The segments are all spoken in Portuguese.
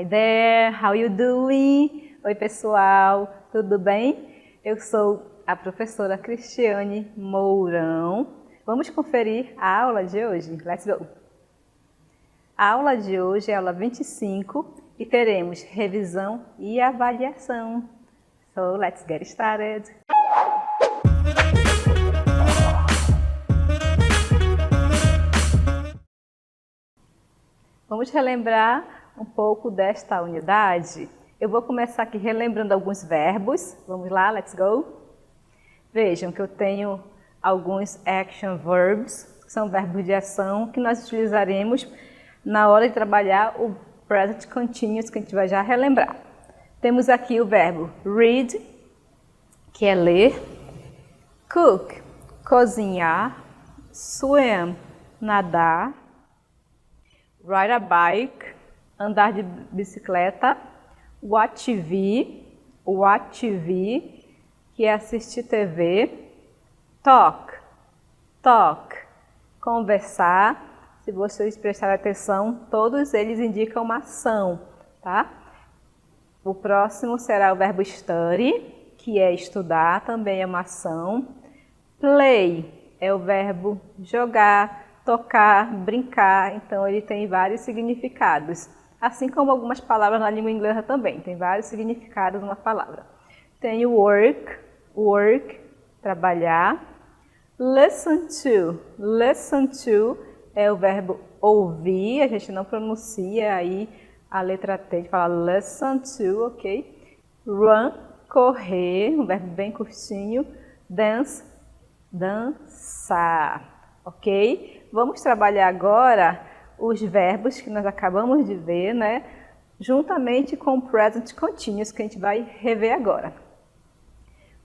Hi there, how you doing? Oi pessoal, tudo bem? Eu sou a professora Cristiane Mourão. Vamos conferir a aula de hoje? Let's go! A aula de hoje é a aula 25 e teremos revisão e avaliação. So, let's get started! Vamos relembrar um pouco desta unidade. Eu vou começar aqui relembrando alguns verbos. Vamos lá, let's go! Vejam que eu tenho alguns action verbs, que são verbos de ação, que nós utilizaremos na hora de trabalhar o present continuous, que a gente vai já relembrar. Temos aqui o verbo read, que é ler, cook, cozinhar, swim, nadar, ride a bike, andar de bicicleta, watch TV, que é assistir TV, talk, conversar. Se vocês prestarem atenção, todos eles indicam uma ação, tá? O próximo será o verbo study, que é estudar, também é uma ação. Play é o verbo jogar, tocar, brincar, então ele tem vários significados. Assim como algumas palavras na língua inglesa também, tem vários significados uma palavra. Tem o work, trabalhar. Listen to é o verbo ouvir, a gente não pronuncia aí a letra T, de falar listen to, ok? Run, correr, um verbo bem curtinho. Dance, dançar, ok? Vamos trabalhar agora os verbos que nós acabamos de ver, né? Juntamente com o present continuous, que a gente vai rever agora.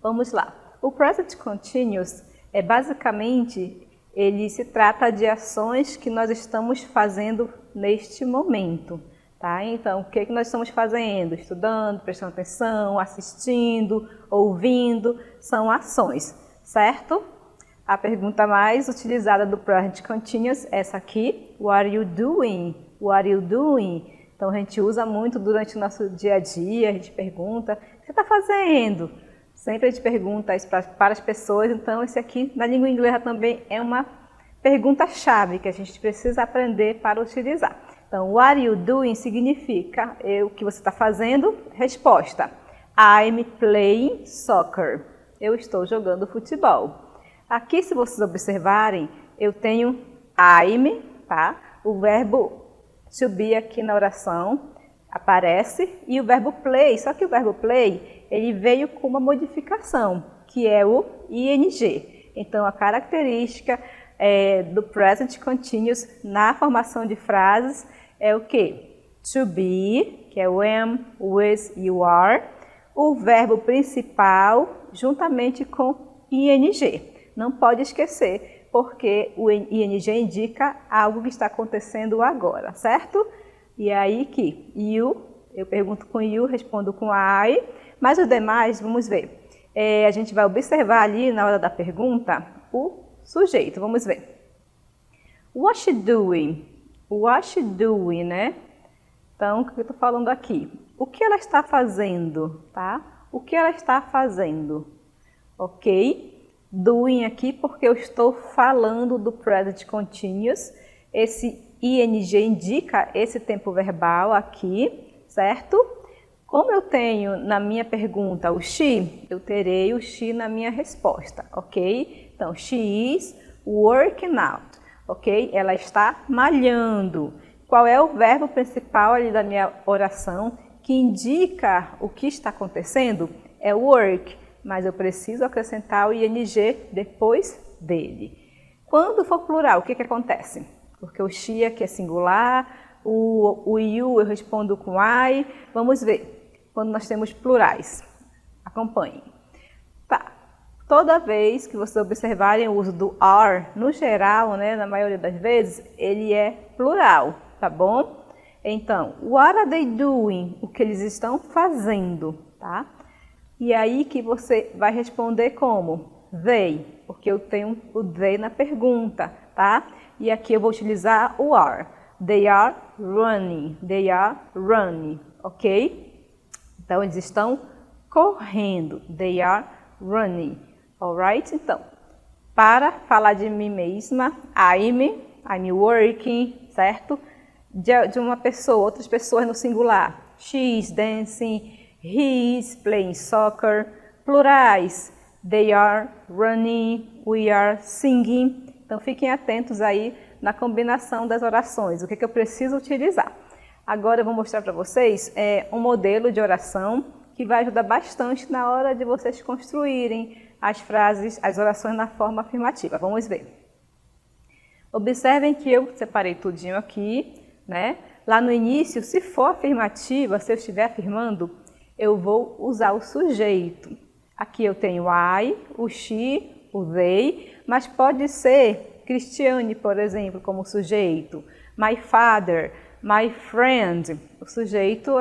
Vamos lá. O present continuous é basicamente, ele se trata de ações que nós estamos fazendo neste momento, tá? Então, o que nós estamos fazendo? Estudando, prestando atenção, assistindo, ouvindo, são ações, certo? A pergunta mais utilizada do present continuous é essa aqui, what are you doing? What are you doing? Então, a gente usa muito durante o nosso dia a dia, a gente pergunta, o que você está fazendo? Sempre a gente pergunta isso para as pessoas, então esse aqui na língua inglesa também é uma pergunta-chave que a gente precisa aprender para utilizar. Então, what are you doing significa o que você está fazendo? Resposta, I'm playing soccer. Eu estou jogando futebol. Aqui, se vocês observarem, eu tenho I'm, tá? O verbo to be aqui na oração aparece e o verbo play, só que o verbo play, ele veio com uma modificação, que é o ing. Então, a característica do present continuous na formação de frases é o quê? To be, que é o am, was e o are. O verbo principal juntamente com ing. Não pode esquecer, porque o ing indica algo que está acontecendo agora, certo? E aí que you, eu pergunto com you, respondo com I, mas os demais, vamos ver. A gente vai observar ali na hora da pergunta o sujeito, vamos ver. What she doing? What she doing, né? Então, o que eu estou falando aqui? O que ela está fazendo, tá? O que ela está fazendo, ok? Doing aqui porque eu estou falando do present continuous. Esse ing indica esse tempo verbal aqui, certo? Como eu tenho na minha pergunta o she, eu terei o she na minha resposta, ok? Então, she is working out, ok? Ela está malhando. Qual é o verbo principal ali da minha oração que indica o que está acontecendo? É work. Mas eu preciso acrescentar o ing depois dele. Quando for plural, o que acontece? Porque o she aqui é singular, o you eu respondo com I. Vamos ver, quando nós temos plurais. Acompanhem. Tá. Toda vez que vocês observarem o uso do are, no geral, né, na maioria das vezes, ele é plural, tá bom? Então, what are they doing? O que eles estão fazendo, tá? E aí que você vai responder como? They, porque eu tenho o they na pergunta, tá? E aqui eu vou utilizar o are. They are running. They are running. ok? Então, eles estão correndo. They are running, alright? Então, para falar de mim mesma, I'm working, certo? De uma pessoa, outras pessoas no singular. She is dancing, he is playing soccer. Plurais, they are running, we are singing. Então, fiquem atentos aí na combinação das orações, o que eu preciso utilizar. Agora eu vou mostrar para vocês um modelo de oração que vai ajudar bastante na hora de vocês construírem as frases, as orações na forma afirmativa. Vamos ver. Observem que eu separei tudinho aqui, né? Lá no início, se for afirmativa, se eu estiver afirmando, eu vou usar o sujeito. Aqui eu tenho I, o she, o they, mas pode ser Cristiane, por exemplo, como sujeito. My father, my friend. O sujeito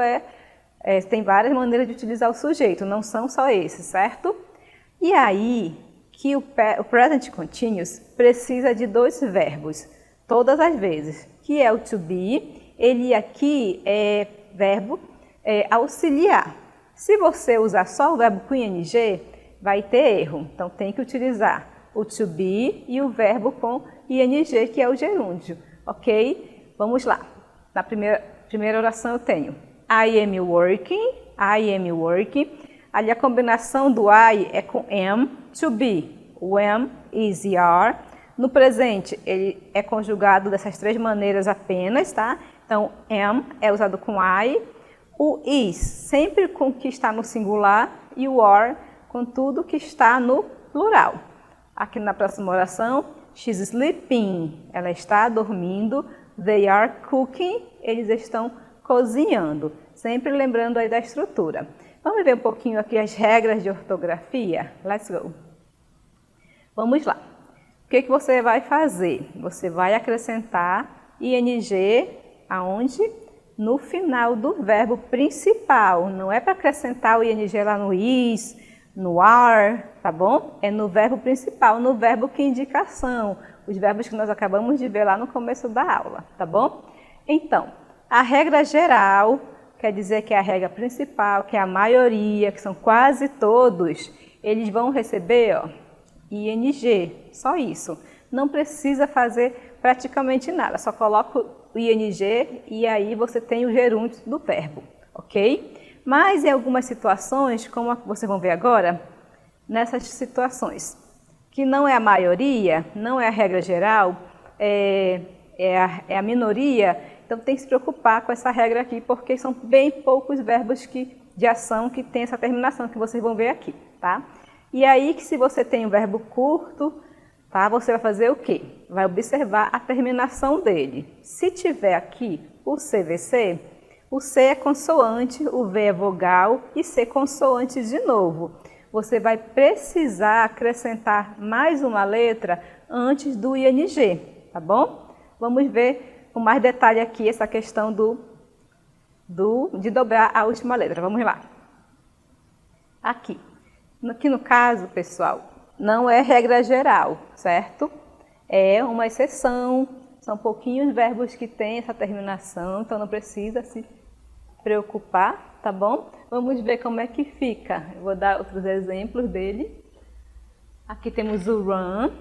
tem várias maneiras de utilizar o sujeito, não são só esses, certo? E aí que o present continuous precisa de dois verbos, todas as vezes, que é o to be, ele aqui é verbo auxiliar. Se você usar só o verbo com ing, vai ter erro, então tem que utilizar o to be e o verbo com ing, que é o gerúndio, ok? Vamos lá. Na primeira oração eu tenho I am working, ali a combinação do I é com am, to be, o am, is e are. No presente, ele é conjugado dessas três maneiras apenas, tá? Então, am é usado com I, o is sempre com o que está no singular e o are com tudo que está no plural. Aqui na próxima oração, she's sleeping, ela está dormindo, they are cooking, eles estão cozinhando. Sempre lembrando aí da estrutura. Vamos ver um pouquinho aqui as regras de ortografia? Let's go! Vamos lá. O que você vai fazer? Você vai acrescentar ing aonde? No final do verbo principal. Não é para acrescentar o ing lá no is, no are, tá bom? É no verbo principal, no verbo que indicação. Os verbos que nós acabamos de ver lá no começo da aula, tá bom? Então, a regra geral, quer dizer que é a regra principal, que é a maioria, que são quase todos, eles vão receber ing, só isso. Não precisa fazer praticamente nada, só coloca o ing e aí você tem o gerúndio do verbo, ok? Mas em algumas situações, como vocês vão ver agora, nessas situações, que não é a maioria, não é a regra geral, é a minoria, então tem que se preocupar com essa regra aqui, porque são bem poucos verbos de ação que tem essa terminação, que vocês vão ver aqui, tá? E aí que se você tem um verbo curto, tá? Você vai fazer o quê? Vai observar a terminação dele. Se tiver aqui o CVC, o C é consoante, o V é vogal e C consoante de novo. Você vai precisar acrescentar mais uma letra antes do ing, tá bom? Vamos ver com mais detalhe aqui essa questão de dobrar a última letra. Vamos lá. Aqui no caso, pessoal, não é regra geral, certo? É uma exceção, são pouquinhos verbos que têm essa terminação, então não precisa se preocupar, tá bom? Vamos ver como é que fica. Eu vou dar outros exemplos dele. Aqui temos o run,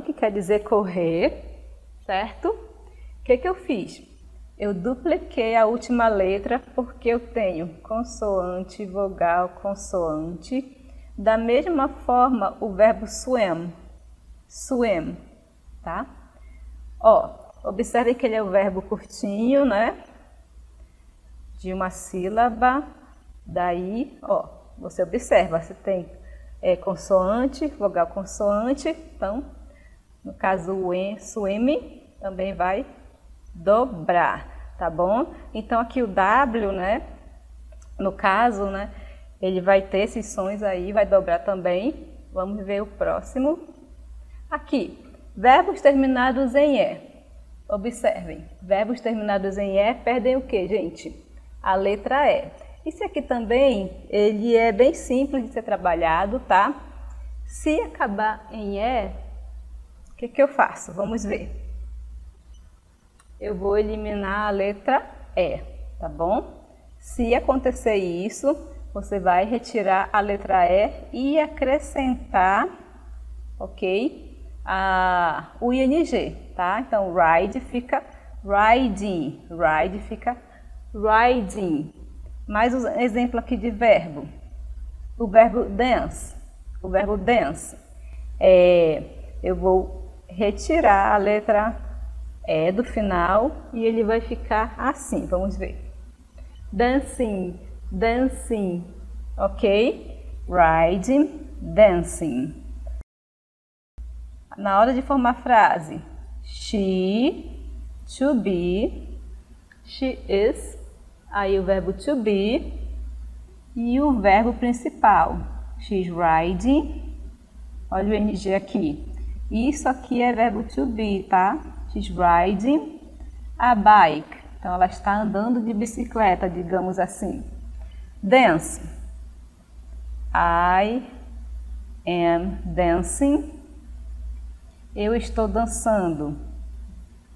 que quer dizer correr, certo? O que eu fiz? Eu dupliquei a última letra porque eu tenho consoante, vogal, consoante. Da mesma forma, o verbo swim, tá? Observem que ele é o verbo curtinho, né? De uma sílaba. Daí, você observa, você tem consoante, vogal, consoante. Então, no caso, o swim também vai dobrar, tá bom? Então, aqui o W, né? No caso, né? Ele vai ter esses sons aí, vai dobrar também. Vamos ver o próximo. Aqui, verbos terminados em E. Observem, verbos terminados em E perdem o que, gente? A letra E. Esse aqui também, ele é bem simples de ser trabalhado, tá? Se acabar em E, o que eu faço? Vamos ver. Eu vou eliminar a letra E, tá bom? Se acontecer isso, você vai retirar a letra E e acrescentar, ok? O ing, tá? Então, ride fica riding, ride fica riding. Mais um exemplo aqui de verbo. O verbo dance. O verbo dance. Eu vou retirar a letra E do final e ele vai ficar assim. Vamos ver. Dancing, dancing, ok? Riding, dancing. Na hora de formar frase, she, to be, she is, aí o verbo to be e o verbo principal, she's riding, olha o ing aqui, isso aqui é verbo to be, tá? She's riding a bike, então ela está andando de bicicleta, digamos assim. Dance, I am dancing, eu estou dançando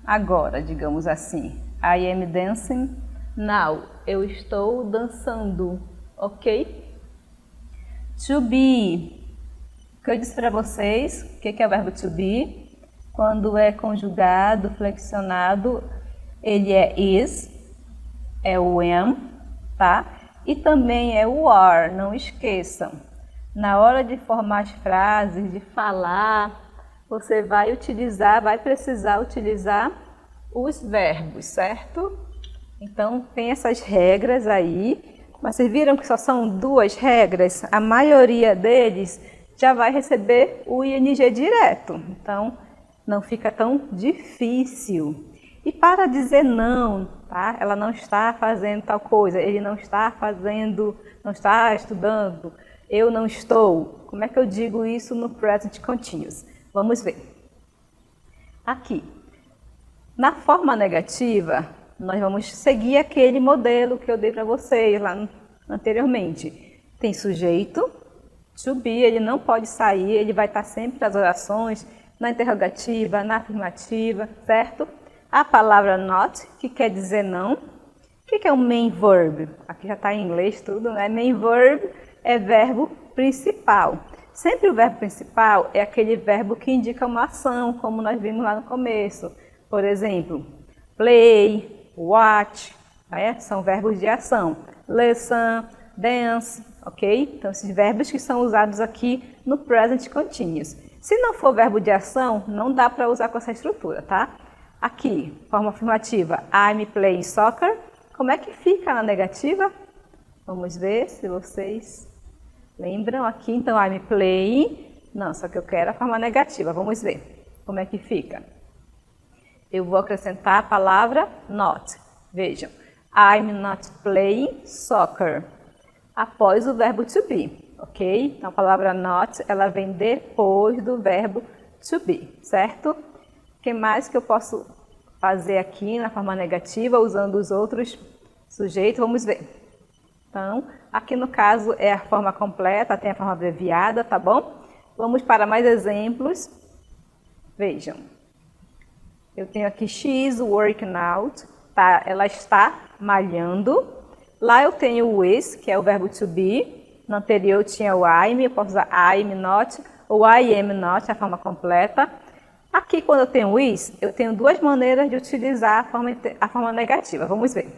agora, digamos assim. I am dancing now, eu estou dançando, ok? To be, o que eu disse para vocês, o que é o verbo to be? Quando é conjugado, flexionado, ele é is, é o am, tá? E também é o are, não esqueçam. Na hora de formar as frases, de falar, você vai precisar utilizar os verbos, certo? Então, tem essas regras aí. Mas vocês viram que só são 2 regras? A maioria deles já vai receber o ing direto. Então, não fica tão difícil. E para dizer não, tá? Ela não está fazendo tal coisa, ele não está fazendo, não está estudando, eu não estou. Como é que eu digo isso no present continuous? Vamos ver. Aqui, na forma negativa, nós vamos seguir aquele modelo que eu dei para vocês lá anteriormente. Tem sujeito, to be, ele não pode sair, ele vai estar sempre nas orações, na interrogativa, na afirmativa, certo? A palavra not, que quer dizer não. O que é o main verb? Aqui já está em inglês tudo, né? Main verb é verbo principal. Sempre o verbo principal é aquele verbo que indica uma ação, como nós vimos lá no começo. Por exemplo, play, watch, né? São verbos de ação. Listen, dance, ok? Então, esses verbos que são usados aqui no present continuous. Se não for verbo de ação, não dá para usar com essa estrutura, tá? Aqui, forma afirmativa, I'm playing soccer. Como é que fica na negativa? Vamos ver se vocês lembram aqui. Então, I'm playing. Não, só que eu quero a forma negativa. Vamos ver como é que fica. Eu vou acrescentar a palavra not. Vejam, I'm not playing soccer. Após o verbo to be, ok? Então, a palavra not, ela vem depois do verbo to be, certo? O que mais que eu posso fazer aqui na forma negativa, usando os outros sujeitos? Vamos ver. Então, aqui no caso é a forma completa, tem a forma abreviada, tá bom? Vamos para mais exemplos. Vejam. Eu tenho aqui she is working out, tá? Ela está malhando. Lá eu tenho o is, que é o verbo to be. No anterior eu tinha o I'm, eu posso usar I'm not ou I am not, a forma completa. Aqui, quando eu tenho is, eu tenho 2 maneiras de utilizar a forma negativa. Vamos ver.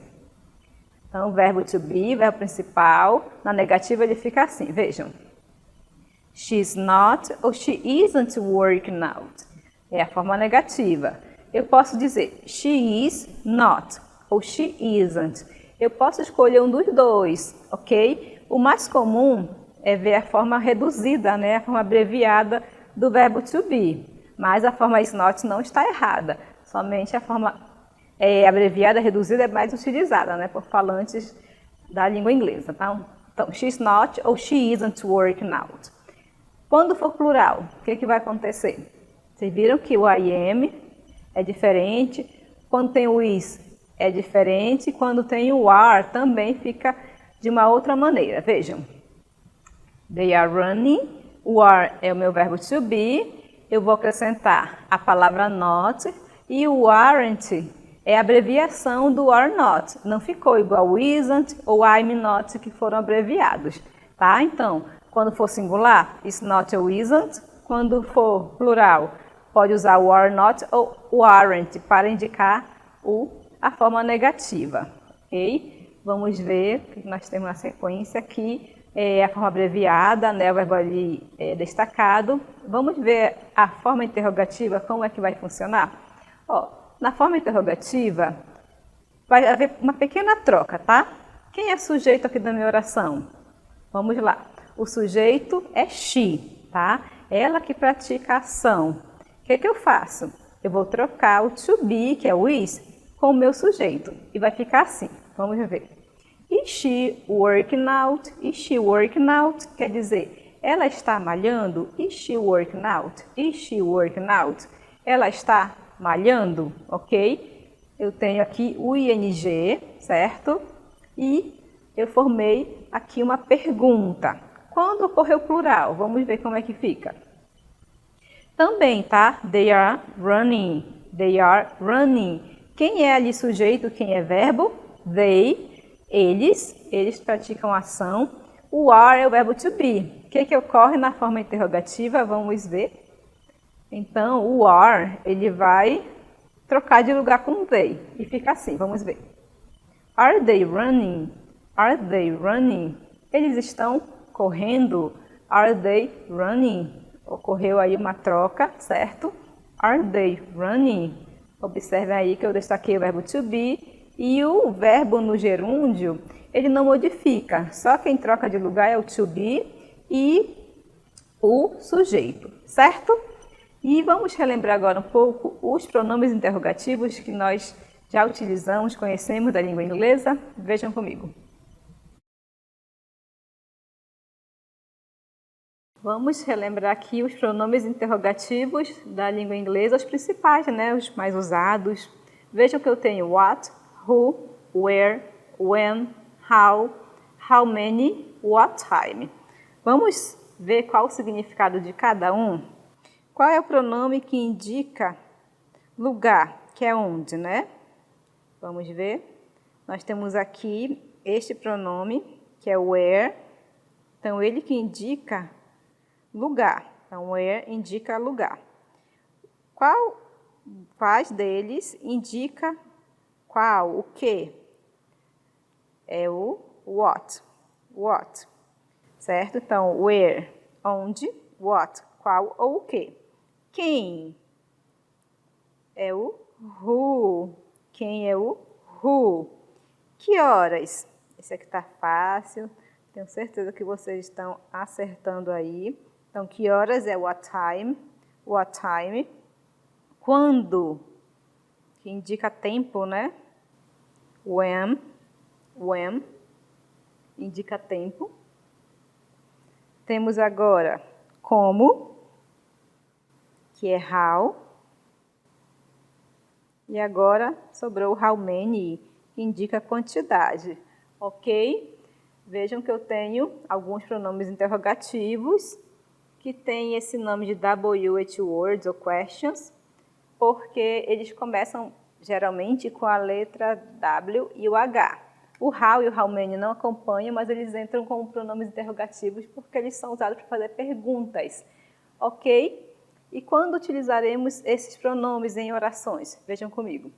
Então, o verbo to be, verbo principal, na negativa ele fica assim, vejam. She's not ou she isn't working out. É a forma negativa. Eu posso dizer she is not ou she isn't. Eu posso escolher um dos dois, ok? O mais comum é ver a forma reduzida, né? A forma abreviada do verbo to be. Mas a forma is not não está errada. Somente a forma abreviada, reduzida, é mais utilizada, né? Por falantes da língua inglesa, tá? Então, she's not ou she isn't working out. Quando for plural, o que vai acontecer? Vocês viram que o I am é diferente. Quando tem o is, é diferente. Quando tem o are, também fica de uma outra maneira. Vejam. They are running. O are é o meu verbo to be. Eu vou acrescentar a palavra not. E o aren't É a abreviação do are not. Não ficou igual o isn't ou I'm not, que foram abreviados, tá? Então, quando for singular, is not ou isn't. Quando for plural, pode usar o are not ou o aren't para indicar a forma negativa, ok? Vamos ver que nós temos na sequência aqui, a forma abreviada, né, o verbo ali destacado. Vamos ver a forma interrogativa, como é que vai funcionar? Ó, na forma interrogativa, vai haver uma pequena troca, tá? Quem é sujeito aqui da minha oração? Vamos lá. O sujeito é she, tá? Ela que pratica a ação. O que eu faço? Eu vou trocar o to be, que é o is, com o meu sujeito. E vai ficar assim. Vamos ver. Is she working out? Is she working out? Quer dizer, ela está malhando? Is she working out? Is she working out? Ela está malhando, ok? Eu tenho aqui o ing, certo? E eu formei aqui uma pergunta. Quando ocorrer o plural? Vamos ver como é que fica. Também, tá? They are running. They are running. Quem é ali sujeito, quem é verbo? They, eles praticam ação. O are é o verbo to be. O que ocorre na forma interrogativa? Vamos ver. Então, o are, ele vai trocar de lugar com o they. E fica assim, vamos ver. Are they running? Are they running? Eles estão correndo. Are they running? Ocorreu aí uma troca, certo? Are they running? Observe aí que eu destaquei o verbo to be. E o verbo no gerúndio, ele não modifica. Só quem troca de lugar é o to be e o sujeito, certo? E vamos relembrar agora um pouco os pronomes interrogativos que nós já utilizamos, conhecemos da língua inglesa. Vejam comigo. Vamos relembrar aqui os pronomes interrogativos da língua inglesa, os principais, né? Os mais usados. Vejam que eu tenho what, who, where, when, how many, what time. Vamos ver qual o significado de cada um? Qual é o pronome que indica lugar, que é onde, né? Vamos ver. Nós temos aqui este pronome, que é where. Então, ele que indica lugar. Então, where indica lugar. Quais deles indica qual, o que? É o what. What. Certo? Então, where, onde, what, qual ou o que? Quem? É o who. Quem é o who? Que horas? Esse aqui está fácil. Tenho certeza que vocês estão acertando aí. Então, que horas é what time? What time. Quando? Que indica tempo, né? When. When. Indica tempo. Temos agora como, que é how. E agora sobrou how many, que indica quantidade, ok? Vejam que eu tenho alguns pronomes interrogativos que têm esse nome de WH words ou questions, porque eles começam geralmente com a letra W e o H. O how e o how many não acompanham, mas eles entram como pronomes interrogativos porque eles são usados para fazer perguntas, ok? E quando utilizaremos esses pronomes em orações? Vejam comigo.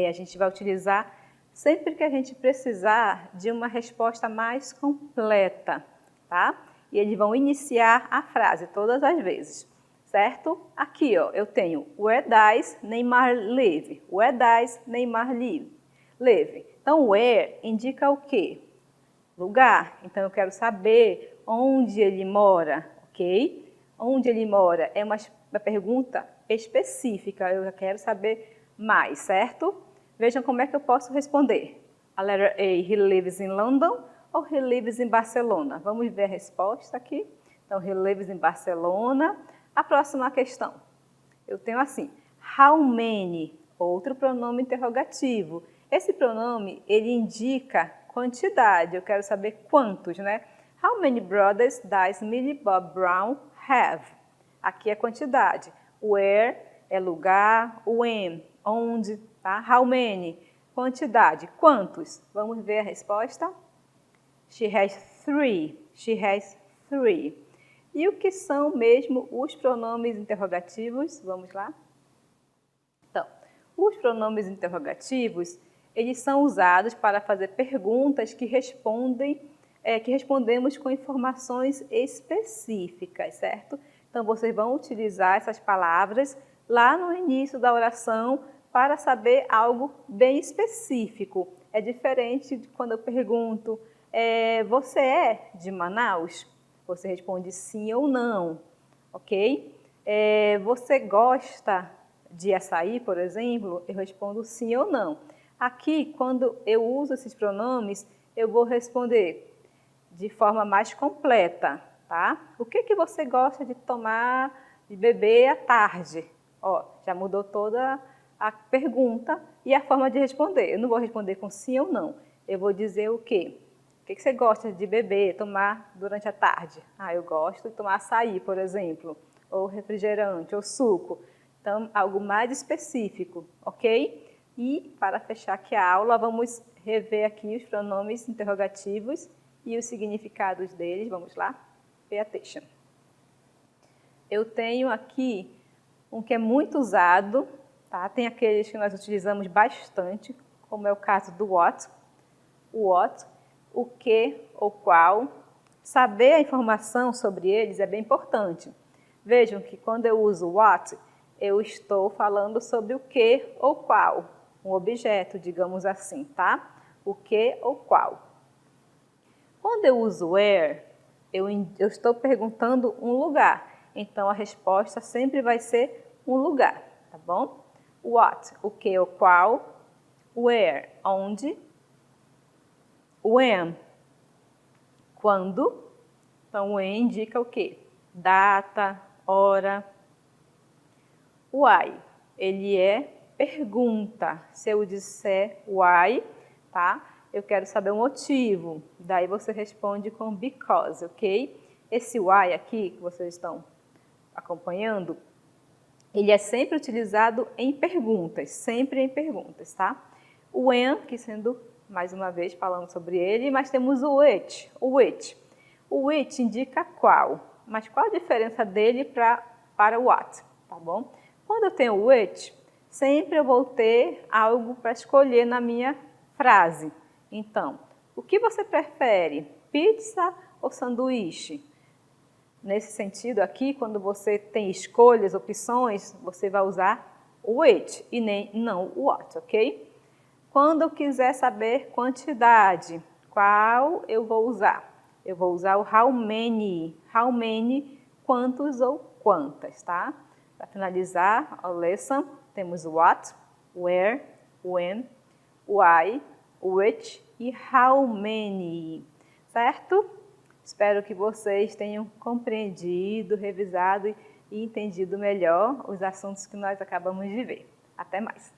A gente vai utilizar sempre que a gente precisar de uma resposta mais completa, tá? E eles vão iniciar a frase todas as vezes, certo? Aqui, ó, eu tenho where does Neymar live? Where does Neymar live? Então, where indica o quê? Lugar. Então, eu quero saber onde ele mora, ok? Onde ele mora é uma pergunta específica, eu quero saber mais, certo? Vejam como é que eu posso responder. A letra A, he lives in London ou he lives in Barcelona? Vamos ver a resposta aqui. Então, he lives in Barcelona. A próxima questão. Eu tenho assim, how many? Outro pronome interrogativo. Esse pronome, ele indica quantidade, eu quero saber quantos, né? How many brothers does Millie Bob Brown have? Aqui é quantidade. Where é lugar, when onde, tá? How many, quantidade, quantos? Vamos ver a resposta? She has three. She has three. E o que são mesmo os pronomes interrogativos? Vamos lá? Então, os pronomes interrogativos, eles são usados para fazer perguntas que respondemos com informações específicas, certo? Então, vocês vão utilizar essas palavras lá no início da oração para saber algo bem específico. É diferente de quando eu pergunto, você é de Manaus? Você responde sim ou não, ok? Você gosta de açaí, por exemplo? Eu respondo sim ou não. Aqui, quando eu uso esses pronomes, eu vou responder de forma mais completa, tá? O que você gosta de tomar, de beber à tarde? Ó, já mudou toda a pergunta e a forma de responder. Eu não vou responder com sim ou não. Eu vou dizer o quê? O que você gosta de beber, tomar durante a tarde? Ah, eu gosto de tomar açaí, por exemplo, ou refrigerante, ou suco. Então, algo mais específico, ok? E, para fechar aqui a aula, vamos rever aqui os pronomes interrogativos e os significados deles. Vamos lá? Pay attention. Eu tenho aqui um que é muito usado, tá? Tem aqueles que nós utilizamos bastante, como é o caso do what, o que ou qual. Saber a informação sobre eles é bem importante. Vejam que quando eu uso what, eu estou falando sobre o que ou qual, um objeto, digamos assim, tá? O que ou qual. Quando eu uso where, eu estou perguntando um lugar. Então, a resposta sempre vai ser um lugar, tá bom? What, o que ou qual. Where, onde. When, quando. Então, when indica o quê? Data, hora. Why, ele é pergunta. Se eu disser why, tá? Eu quero saber o motivo. Daí você responde com because, ok? Esse why aqui, que vocês estão acompanhando, ele é sempre utilizado em perguntas, sempre em perguntas, tá? O when, que sendo, mais uma vez, falando sobre ele, mas temos o which. O which indica qual, mas qual a diferença dele para o what, tá bom? Quando eu tenho o which, sempre eu vou ter algo para escolher na minha frase. Então, o que você prefere, pizza ou sanduíche? Nesse sentido aqui, quando você tem escolhas, opções, você vai usar o which e não o what, ok? Quando eu quiser saber quantidade, qual eu vou usar? Eu vou usar o how many. How many, quantos ou quantas, tá? Para finalizar a lesson, temos what, where, when, why, which e how many, certo? Espero que vocês tenham compreendido, revisado e entendido melhor os assuntos que nós acabamos de ver. Até mais!